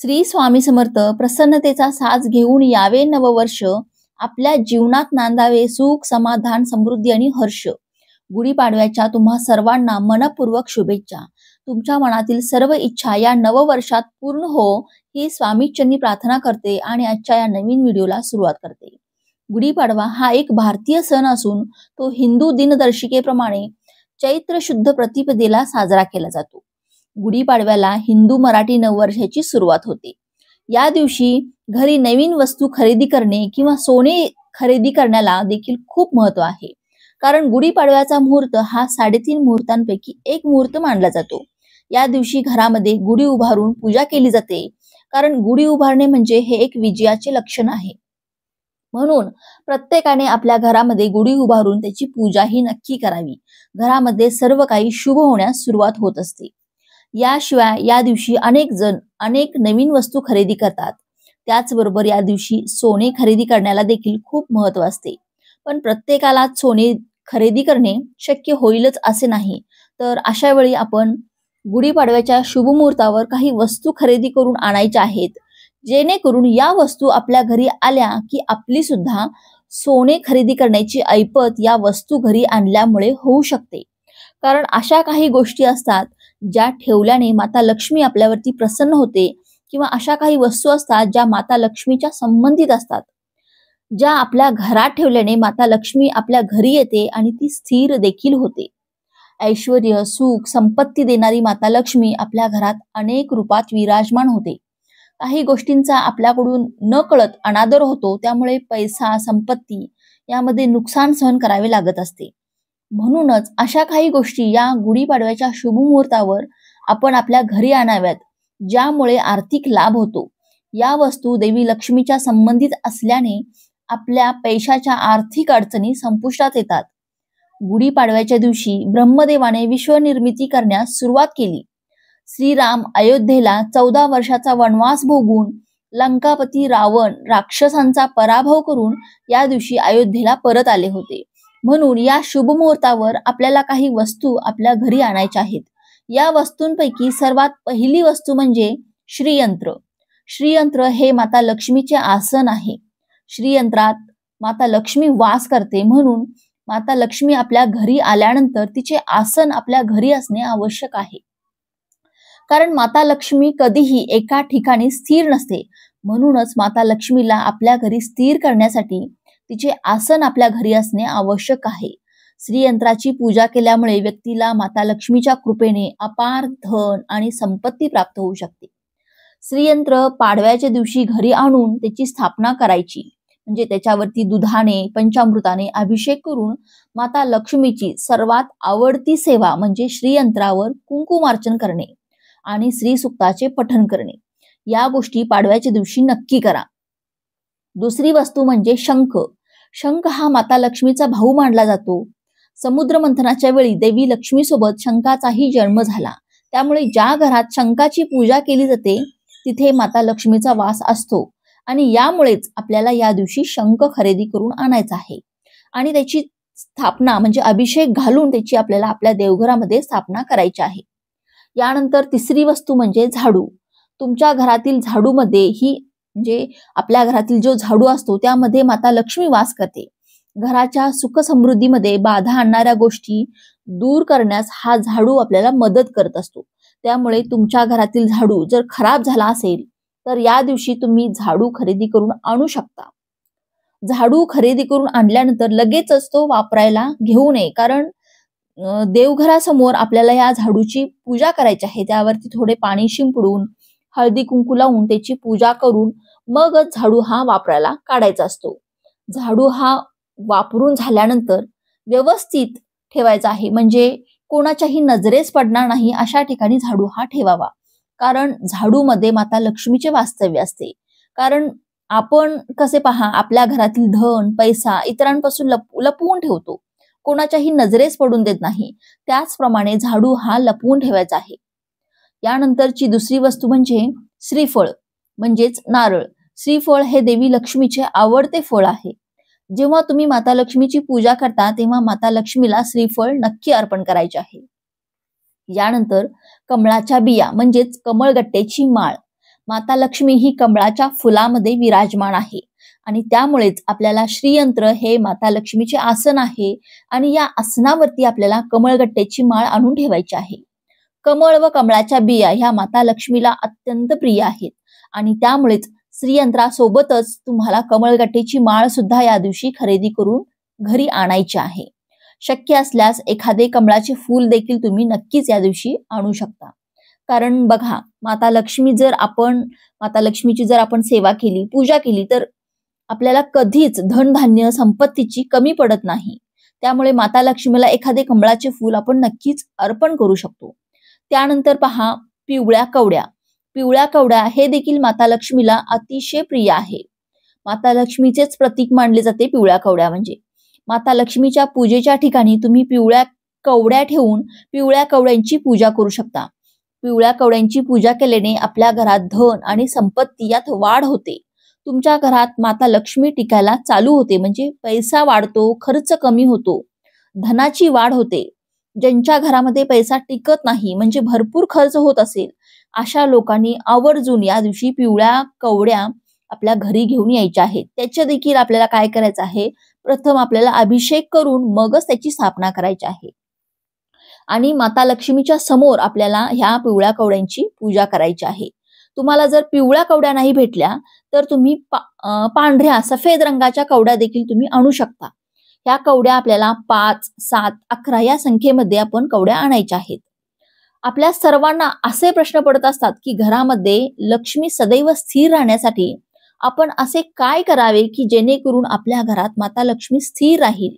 श्री स्वामी समर्थ प्रसन्नतेचा साज घेऊन यावे नववर्ष. आपल्या जीवनात नांदावे सुख, समाधान, समृद्धी आणि हर्ष. गुढीपाडव्याच्या तुम्हा सर्वांना मनपूर्वक शुभेच्छा. तुमच्या मनातील सर्व इच्छा या नववर्षात पूर्ण हो ही स्वामीचरणी प्रार्थना करते आणि आजच्या या नवीन व्हिडिओला सुरुवात करते. गुढीपाडवा हा एक भारतीय सण असून तो हिंदू दिनदर्शिकेप्रमाणे चैत्र शुद्ध प्रतिपदेला साजरा केला जातो. गुढीपाडव्याला हिंदू मराठी नववर्षाची सुरुवात होते. या दिवशी घरी नवीन वस्तू खरेदी करणे किंवा सोने खरेदी करण्याला देखील खूप महत्व आहे. कारण गुढीपाडव्याचा मुहूर्त हा 3.5 मुहूर्तांपैकी एक मुहूर्त मानला जातो. या दिवशी घरामध्ये गुढी उभारून पूजा केली जाते. कारण गुढी उभारणे म्हणजे हे एक विजयाचे लक्षण आहे. म्हणून प्रत्येकाने आपल्या घरामध्ये गुढी उभारून त्याची पूजा ही नक्की करावी. घरामध्ये सर्व काही शुभ होण्यास सुरुवात होत असते. याशिवाय या दिवशी अनेक जण अनेक नवीन वस्तू खरेदी करतात. त्याचबरोबर या दिवशी सोने खरेदी करण्याला देखील खूप महत्व असते. पण प्रत्येकाला सोने खरेदी करणे शक्य होईलच असे नाही. तर अशा वेळी आपण गुढीपाडव्याच्या शुभ मुहूर्तावर काही वस्तू खरेदी करून आणायच्या आहेत, जेणेकरून या वस्तू आपल्या घरी आल्या की आपली सुद्धा सोने खरेदी करण्याची ऐपत या वस्तू घरी आणल्यामुळे होऊ शकते. कारण अशा काही गोष्टी असतात ज्या ठेवल्याने माता लक्ष्मी आपल्यावरती प्रसन्न होते, किंवा अशा काही वस्तू असतात ज्या माता लक्ष्मीच्या संबंधित असतात, ज्या आपल्या घरात ठेवल्याने माता लक्ष्मी आपल्या घरी येते आणि ती स्थिर देखील होते. ऐश्वर्य, सुख, संपत्ती देणारी माता लक्ष्मी आपल्या घरात अनेक रूपात विराजमान होते. काही गोष्टींचा आपल्याकडून न कळत अनादर होतो, त्यामुळे पैसा, संपत्ती यामध्ये नुकसान सहन करावे लागत असते. म्हणूनच अशा काही गोष्टी या गुढीपाडव्याच्या शुभ मुहूर्तावर आपण आपल्या घरी आणाव्यात, ज्यामुळे आर्थिक लाभ होतो. या वस्तू देवी लक्ष्मीच्या संबंधित असल्याने आपल्या पैशाच्या आर्थिक अडचणी संपुष्टात येतात. गुढीपाडव्याच्या दिवशी ब्रह्मदेवाने विश्वनिर्मिती करण्यास सुरुवात केली. श्रीराम अयोध्येला 14 वर्षाचा वनवास भोगून लंकापती रावण राक्षसांचा पराभव करून या दिवशी अयोध्येला परत आले होते. म्हणून या शुभ मुहूर्तावर आपल्याला काही वस्तू आपल्या घरी आणायच्या आहेत. या वस्तूंपैकी सर्वात पहिली वस्तू म्हणजे श्रीयंत्र. श्रीयंत्र हे माता लक्ष्मीचे आसन आहे. श्रीयंत्रात माता लक्ष्मी वास करते, म्हणून माता लक्ष्मी आपल्या घरी आल्यानंतर तिचे आसन आपल्या घरी असणे आवश्यक आहे. कारण माता लक्ष्मी कधीही एका ठिकाणी स्थिर नसते. म्हणूनच माता लक्ष्मीला आपल्या घरी स्थिर करण्यासाठी तिचे आसन आपल्या घरी असणे आवश्यक आहे. श्रीयंत्राची पूजा केल्यामुळे व्यक्तीला माता लक्ष्मीच्या कृपेने अपार धन आणि संपत्ती प्राप्त होऊ शकते. श्रीयंत्र पाडव्याच्या दिवशी घरी आणून त्याची स्थापना करायची, म्हणजे त्याच्यावरती दुधाने, पंचामृताने अभिषेक करून माता लक्ष्मीची सर्वात आवडती सेवा म्हणजे श्रीयंत्रावर कुंकुमार्चन करणे आणि श्रीसूक्ताचे पठण करणे. या गोष्टी पाडव्याच्या दिवशी नक्की करा. दुसरी वस्तू म्हणजे शंख. शंख हा माता लक्ष्मीचा भाऊ मानला जातो. समुद्र मंथनाच्या वेळी देवी लक्ष्मी सोबत शंखाचाही जन्म झाला. त्यामुळे ज्या घरात शंखाची पूजा केली जाते तिथे माता लक्ष्मीचा वास असतो आणि यामुळेच आपल्याला या दिवशी शंख खरेदी करून आणायचा आहे आणि त्याची स्थापना म्हणजे अभिषेक घालून त्याची आपल्याला आपल्या देवघरामध्ये स्थापना करायची आहे. यानंतर तिसरी वस्तू म्हणजे झाडू. तुमच्या घरातील झाडूमध्ये ही म्हणजे आपल्या घरातील जो झाडू असतो त्यामध्ये माता लक्ष्मी वास करते. घराच्या सुख समृद्धीमध्ये बाधा आणणाऱ्या गोष्टी दूर करण्यास हा झाडू आपल्याला मदत करत असतो. त्यामुळे तुमच्या घरातील झाडू जर खराब झाला असेल तर या दिवशी तुम्ही झाडू खरेदी करून आणू शकता. झाडू खरेदी करून आणल्यानंतर लगेचच तो वापरायला घेऊ नये, कारण देवघरासमोर आपल्याला या झाडूची पूजा करायची आहे. त्यावरती थोडे पाणी शिंपडून हळदी कुंकू लावून त्याची पूजा करून मगच झाडू हा वापरायला काढायचा असतो. झाडू हा वापरून झाल्यानंतर व्यवस्थित ठेवायचा आहे, म्हणजे कोणाच्याही नजरेस पडणार नाही अशा ठिकाणी झाडू हा ठेवावा. कारण झाडूमध्ये माता लक्ष्मीचे वास्तव्य असते. कारण आपण कसे पहा, आपल्या घरातील धन, पैसा इतरांपासून लपवून ठेवतो, कोणाच्याही नजरेस पडून देत नाही. त्याचप्रमाणे झाडू हा लपवून ठेवायचा आहे. यानंतरची दुसरी वस्तू म्हणजे श्रीफळ म्हणजेच नारळ. श्रीफळ हे देवी लक्ष्मीचे आवडते फळ आहे. जेव्हा तुम्ही माता लक्ष्मीची पूजा करता तेव्हा माता लक्ष्मीला श्रीफळ नक्की अर्पण करायचे आहे. यानंतर कमळाच्या बिया म्हणजेच कमळगट्ट्याची माळ. माता लक्ष्मी ही कमळाच्या फुलामध्ये विराजमान आहे आणि त्यामुळेच आपल्याला श्रीयंत्र हे माता लक्ष्मीचे आसन आहे आणि या आसनावरती आपल्याला कमळगट्ट्याची माळ आणून ठेवायची आहे. कमळ व कमळाच्या बिया ह्या माता लक्ष्मीला अत्यंत प्रिय आहेत आणि त्यामुळेच श्रीयंत्रासोबतच तुम्हाला कमळगट्ट्याची माळ सुद्धा या दिवशी खरेदी करून घरी आणायची आहे. शक्य असल्यास एखादे कमळाचे फूल देखील तुम्ही नक्कीच या दिवशी आणू शकता. कारण बघा, माता लक्ष्मीची जर आपण सेवा केली, पूजा केली तर आपल्याला कधीच धनधान्य संपत्तीची कमी पडत नाही. त्यामुळे माता लक्ष्मीला एखादे कमळाचे फूल आपण नक्कीच अर्पण करू शकतो. त्यानंतर पहा, पिवळ्या कवड्या. पिवळ्या कवड्या हे देखील माता लक्ष्मीला अतिशय प्रिय आहे. माता लक्ष्मीचेच प्रतीक मानले जाते पिवळ्या कवड्या म्हणजे. माता लक्ष्मीच्या पूजेच्या ठिकाणी तुम्ही पिवळ्या कवड्या ठेवून पिवळ्या कवड्यांची पूजा करू शकता. पिवळ्या कवड्यांची पूजा केल्याने आपल्या घरात धन आणि संपत्ती यात वाढ होते. तुमच्या घरात माता लक्ष्मी टिकायला चालू होते, म्हणजे पैसा वाढतो, खर्च कमी होतो, धनाची वाढ होते. ज्यांच्या घरामध्ये पैसा टिकत नाही, म्हणजे भरपूर खर्च होत असेल, अशा लोकांनी आवर्जून या दिवशी पिवळ्या कवड्या आपल्या घरी घेऊन यायच्या आहेत. त्याच्या देखील आपल्याला काय करायचं आहे, प्रथम आपल्याला अभिषेक करून मगच त्याची स्थापना करायची आहे आणि माता लक्ष्मीच्या समोर आपल्याला ह्या पिवळ्या कवड्यांची पूजा करायची आहे. तुम्हाला जर पिवळ्या कवड्या नाही भेटल्या तर तुम्ही पांढऱ्या सफेद रंगाच्या कवड्या देखील तुम्ही आणू शकता. ह्या कवड्या आपल्याला 5, 7, 11 या संख्येमध्ये आपण कवड्या आणायच्या आहेत. आपल्या सर्वांना असे प्रश्न पडत असतात की घरामध्ये लक्ष्मी सदैव स्थिर राहण्यासाठी आपण असे काय करावे की जेणेकरून आपल्या घरात माता लक्ष्मी स्थिर राहील.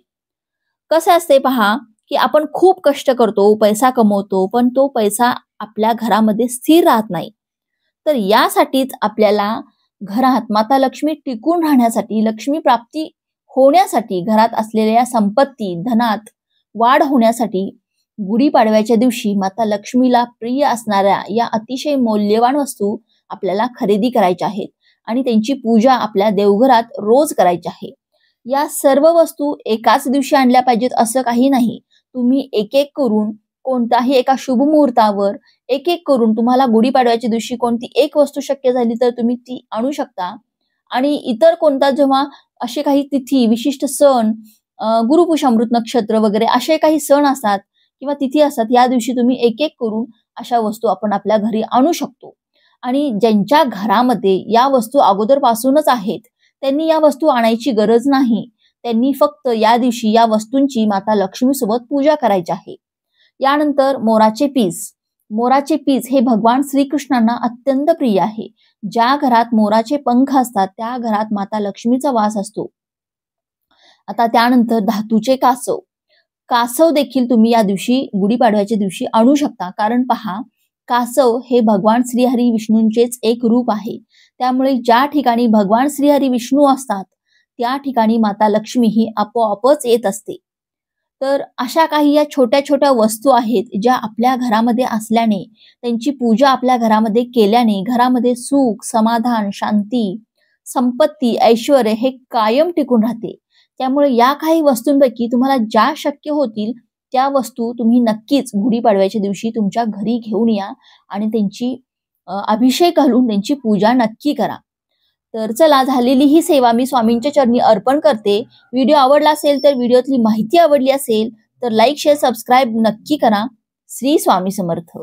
कसे असते पहा, की आपण खूप कष्ट करतो, पैसा कमवतो, पण तो पैसा आपल्या घरामध्ये स्थिर राहत नाही. तर यासाठीच आपल्याला घरात माता लक्ष्मी टिकून राहण्यासाठी, लक्ष्मी प्राप्ती होण्यासाठी, घरात असलेल्या संपत्ती धनात वाढ होण्यासाठी गुढीपाडव्याच्या दिवशी माता लक्ष्मीला प्रिय असणाऱ्या या अतिशय मौल्यवान वस्तू आपल्याला खरेदी करायच्या आहेत आणि त्यांची पूजा आपल्या देवघरात रोज करायची आहे. या सर्व वस्तू एकाच दिवशी आणल्या पाहिजेत असं काही नाही. तुम्ही एक एक करून कोणताही एका शुभ मुहूर्तावर एक एक करून तुम्हाला गुढीपाडव्याच्या दिवशी कोणती एक वस्तू शक्य झाली तर तुम्ही ती आणू शकता. आणि इतर कोणता जेव्हा असे काही तिथी, विशिष्ट सण, गुरुपुषामृत नक्षत्र वगैरे असे काही सण असतात किंवा तिथी असतात, या दिवशी तुम्ही एक एक करून अशा वस्तू आपण आपल्या घरी आणू शकतो. आणि ज्यांच्या घरामध्ये या वस्तू अगोदरपासूनच आहेत त्यांनी या वस्तू आणायची गरज नाही. त्यांनी फक्त या दिवशी या वस्तूंची माता लक्ष्मी सोबत पूजा करायची आहे. यानंतर मोराचे पीस. मोराचे पीस हे भगवान श्रीकृष्णांना अत्यंत प्रिय आहे. ज्या घरात मोराचे पंख असतात त्या घरात माता लक्ष्मीचा वास असतो. आता त्यानंतर धातूचे कासव. कासव देखील तुम्ही या दिवशी गुढीपाडव्याच्या दिवशी आणू शकता. कारण पहा, कासव हे भगवान श्रीहरी विष्णूंचेच एक रूप आहे. त्यामुळे ज्या ठिकाणी भगवान श्रीहरी विष्णू असतात त्या ठिकाणी माता लक्ष्मी ही आपोआपच येत असते. तर अशा काही या छोट्या छोट्या वस्तू आहेत ज्या आपल्या घरामध्ये असल्याने, त्यांची पूजा आपल्या घरामध्ये केल्याने घरामध्ये सुख, समाधान, शांती, संपत्ती, ऐश्वर्य हे कायम टिकून राहते. त्यामुळे या काही वस्तूंपैकी तुम्हाला ज्या शक्य होतील त्या वस्तू तुम्ही नक्कीच गुढीपाडव्याच्या दिवशी तुमच्या घरी घेऊन या आणि त्यांची अभिषेक घालून त्यांची पूजा नक्की करा. तर चला, झालेली ही सेवा मी स्वामींच्या चरणी अर्पण करते. व्हिडिओ आवडला असेल तर, व्हिडिओतली माहिती आवडली असेल तर लाईक, शेअर, सबस्क्राईब नक्की करा. श्री स्वामी समर्थ.